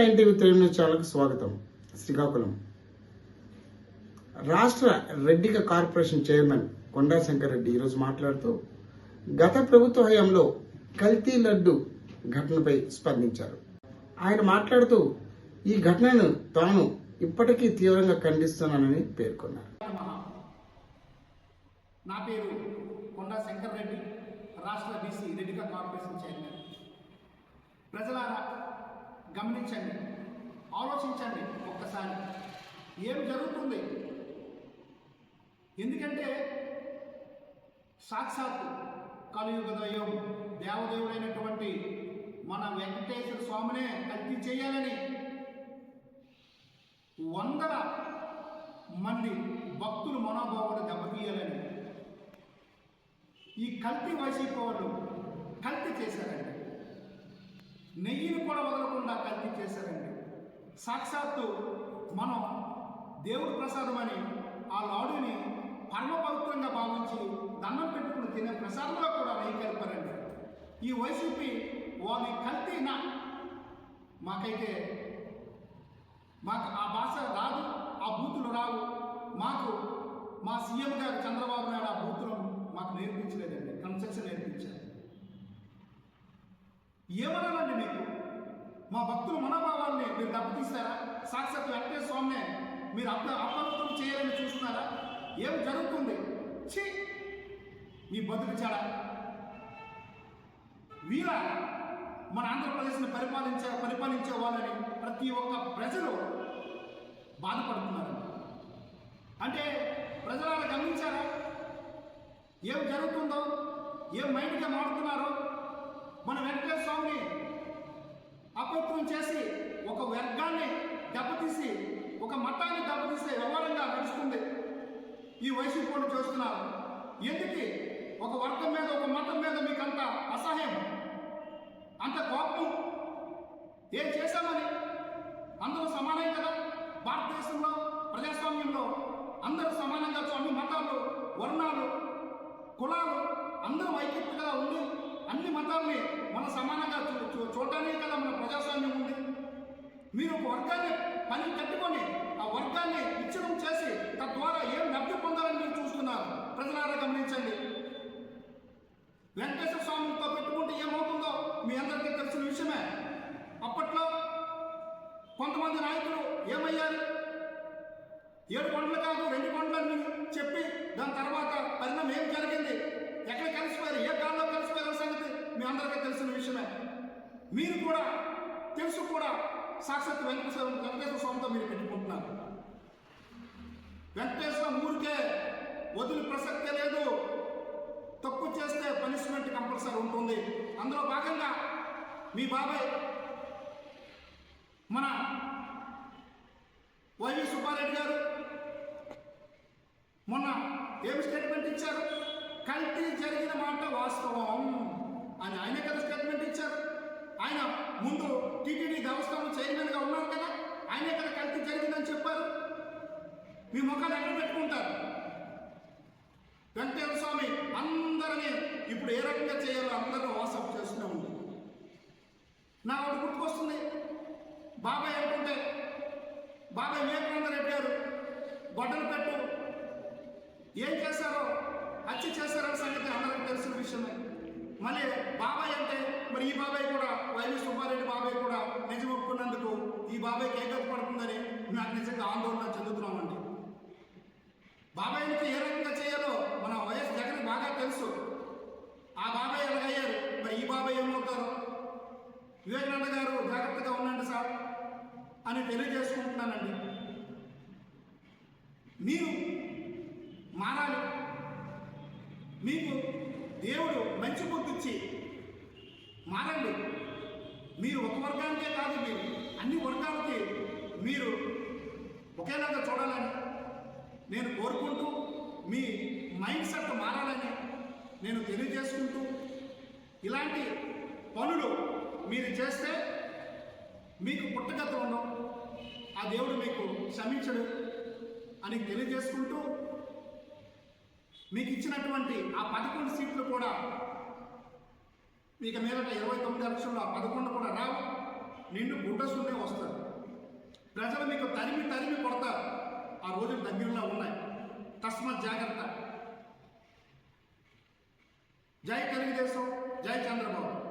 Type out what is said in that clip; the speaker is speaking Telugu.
నైన్ టీవీ తెలుగు న్యూస్ ఛానల్కి స్వాగతం. శ్రీకాకుళం రాష్ట్ర రెడ్డిక కార్పొరేషన్ చైర్మన్ కొండా శంకర్ రెడ్డి ఈరోజు మాట్లాడుతూ గత ప్రభుత్వ హయాంలో కల్తీ లడ్డు ఘటనపై స్పందించారు. ఆయన మాట్లాడుతూ ఈ ఘటనను తాను ఇప్పటికీ తీవ్రంగా ఖండిస్తున్నానని పేర్కొన్నారు. నా పేరు కొండా శంకర్ రెడ్డి, రాష్ట్ర బీసీ రెడ్డిక కార్పొరేషన్ చైర్మన్. ప్రజలారా గమనించండి, ఆలోచించండి ఒక్కసారి ఏం జరుగుతుంది. ఎందుకంటే సాక్షాత్తు కలియుగ దైవం దేవదేవుడైనటువంటి మన వెంకటేశ్వర స్వామినే కల్తీ చేయాలని వందల మంది భక్తులు మనోభావాలు దెబ్బతీయాలని ఈ కల్తీ వైసీపీ వాళ్ళు కల్తీ చేశారండి. నెయ్యిని కూడా వదలకుండా కల్తీ చేశారండి. సాక్షాత్తు మనం దేవుడి ప్రసాదం అని ఆ లాడుని పరమ పవిత్రంగా భావించి దండం పెట్టుకుని తినే ప్రసాదంలో కూడా నెయ్యి కలిపారండి. ఈ వైసీపీ వాళ్ళ కల్తీనా మాకైతే మాకు ఆ భాష రాదు, ఆ బూతులు రావు. మాకు మా సీఎం గారు చంద్రబాబు నాయుడు ఆ బూతులను మాకు నేర్పించలేదండి, కన్స్ట్రక్షన్ నేర్పించారు. ఏమనాలండి మీకు? మా భక్తుల మనోభావాల్ని మీరు దెబ్బతీస్తారా? సాక్షాత్ వెంకటేశ్వర స్వామిని మీరు అపవిత్రం చేయాలని చూస్తున్నారా? ఏం జరుగుతుంది? ఛీ, మీ బతుకు చెడ. వీళ్ళ మన ఆంధ్రప్రదేశ్ని పరిపాలించే వాళ్ళని ప్రతి ఒక్క ప్రజలు బాధపడుతున్నారు. అంటే ప్రజలను గమనించారా ఏం జరుగుతుందో, ఏం మైండ్గా మారుతున్నారో? మన వెంకటేశ్వర స్వామిని అపవిత్రం చేసి ఒక వర్గాన్ని దెబ్బతీసి ఒక మతాన్ని దెబ్బతీసే వ్యవహారంగా నడుస్తుంది ఈ వైసీపీ వాళ్ళు చేస్తున్నారు. ఎందుకు ఒక వర్గం మీద ఒక మతం మీద మీకు అంత అసహ్యం, అంత కోపం? ఏం చేశామని? అందరూ సమానం కదా భారతదేశంలో, ప్రజాస్వామ్యంలో అందరూ సమానంగా అన్ని మతాలు, వర్ణాలు, కులాలు అందరూ ఐక్యతగా ఉండి అన్ని మతాల్ని మన సమానంగా చూడటానికి కదా మన ప్రజాస్వామ్యం ఉంది. మీరు ఒక వర్గాన్ని పని కట్టుకొని ఆ వర్గాన్ని విచ్ఛిన్నం చేసి తద్వారా ఏం లబ్ధి పొందాలని మీరు చూస్తున్నారు. ప్రజలారా గమనించండి. వెంకటేశ్వర స్వామితో పెట్టుకుంటే ఏమవుతుందో మీ అందరికీ తెలిసిన విషయమే. అప్పట్లో కొంతమంది నాయకులు ఏమయ్యారు? 7 కొండలు కాదు 2 కొండలని చెప్పి దాని తర్వాత పరిణామం ఏం జరిగింది? ఎక్కడ కలిసిపోయారు? ఏ కాలంలో కలిసిపోయారు సంగతి మీ అందరికీ తెలిసిన విషయమే. మీరు కూడా తెలుసు కూడా సాక్షాత్ వెంకటేశ్వర స్వామితో మీరు పెట్టుకుంటున్నారు. వెంకటేశ్వర ఊరికే వదిలి ప్రసక్తే లేదు. తప్పు చేస్తే పనిష్మెంట్ కంపల్సరీ ఉంటుంది. అందులో భాగంగా మీ బాబాయ్ మన వైవి సుబ్బారెడ్డి గారు మొన్న ఏమి స్టేట్మెంట్ ఇచ్చారు? కల్తీ జరిగిన మాట వాస్తవం అని ఆయనే కదా స్టేట్మెంట్ ఇచ్చారు. ఆయన ముందు టీటీడీ దేవస్థానం చైర్మన్గా ఉన్నారు కదా, ఆయనే కదా కల్తీ జరిగిందని చెప్పారు. మీ ముఖాలు ఎక్కడ పెట్టుకుంటారు? వెంకటేశ్వర స్వామి అందరినీ ఇప్పుడు ఏ రకంగా చేయాలో అందరూ వాట్సాప్ చేస్తూనే ఉంది. నా ఒకటి గుర్తుకొస్తుంది. బాబాయ్ అనుకుంటే బాబాయ్ వివేకానంద రెడ్డి గారు గొడ్డలు పెట్టు ఏం చేశారో, హత్య చేశారో సంగతి అందరికీ తెలిసిన విషయమే. మళ్ళీ బాబాయ్ అంటే మరి ఈ బాబాయ్ కూడా వైవి సుబ్బారెడ్డి బాబాయ్ కూడా నిజం ఒప్పుకున్నందుకు ఈ బాబాయ్కి ఏకత పడుతుందని నాకు నిజంగా ఆందోళన చెందుతున్నామండి. బాబాయ్కి ఏ రకంగా చేయాలో మన వైఎస్ జగన్ బాగా తెలుసు. ఆ బాబాయ్ ఎలాగయ్యారు, మరి ఈ బాబాయ్ ఏమవుతారో? వివేకానంద గారు జాగ్రత్తగా ఉండండి సార్ అని తెలియజేసుకుంటున్నానండి. మీరు మారాలి. మీకు దేవుడు మంచి బుద్ధిచ్చి మారండి. మీరు ఒక వర్గానికే కాదు, మీరు అన్ని వర్గాలకి మీరు ఒకేలాగా చూడాలని నేను కోరుకుంటూ, మీ మైండ్ సెట్ మారాలని నేను తెలియజేసుకుంటూ, ఇలాంటి పనులు మీరు చేస్తే మీకు పుట్టగత ఉండవు, ఆ దేవుడు మీకు క్షమించడు అని తెలియజేసుకుంటూ, మీకు ఇచ్చినటువంటి ఆ 11 సీట్లు కూడా ఇక మీదట 29 ఎలక్షన్లో 11 కూడా రావు. నిన్ను గుడ్డసుండే వస్తారు. ప్రజలు మీకు తరిమి తరిమి కొడతారు. ఆ రోజులు దగ్గరలో ఉన్నాయి. తస్మాత్ జాగ్రత్త. జై తెలుగుదేశం, జై చంద్రబాబు.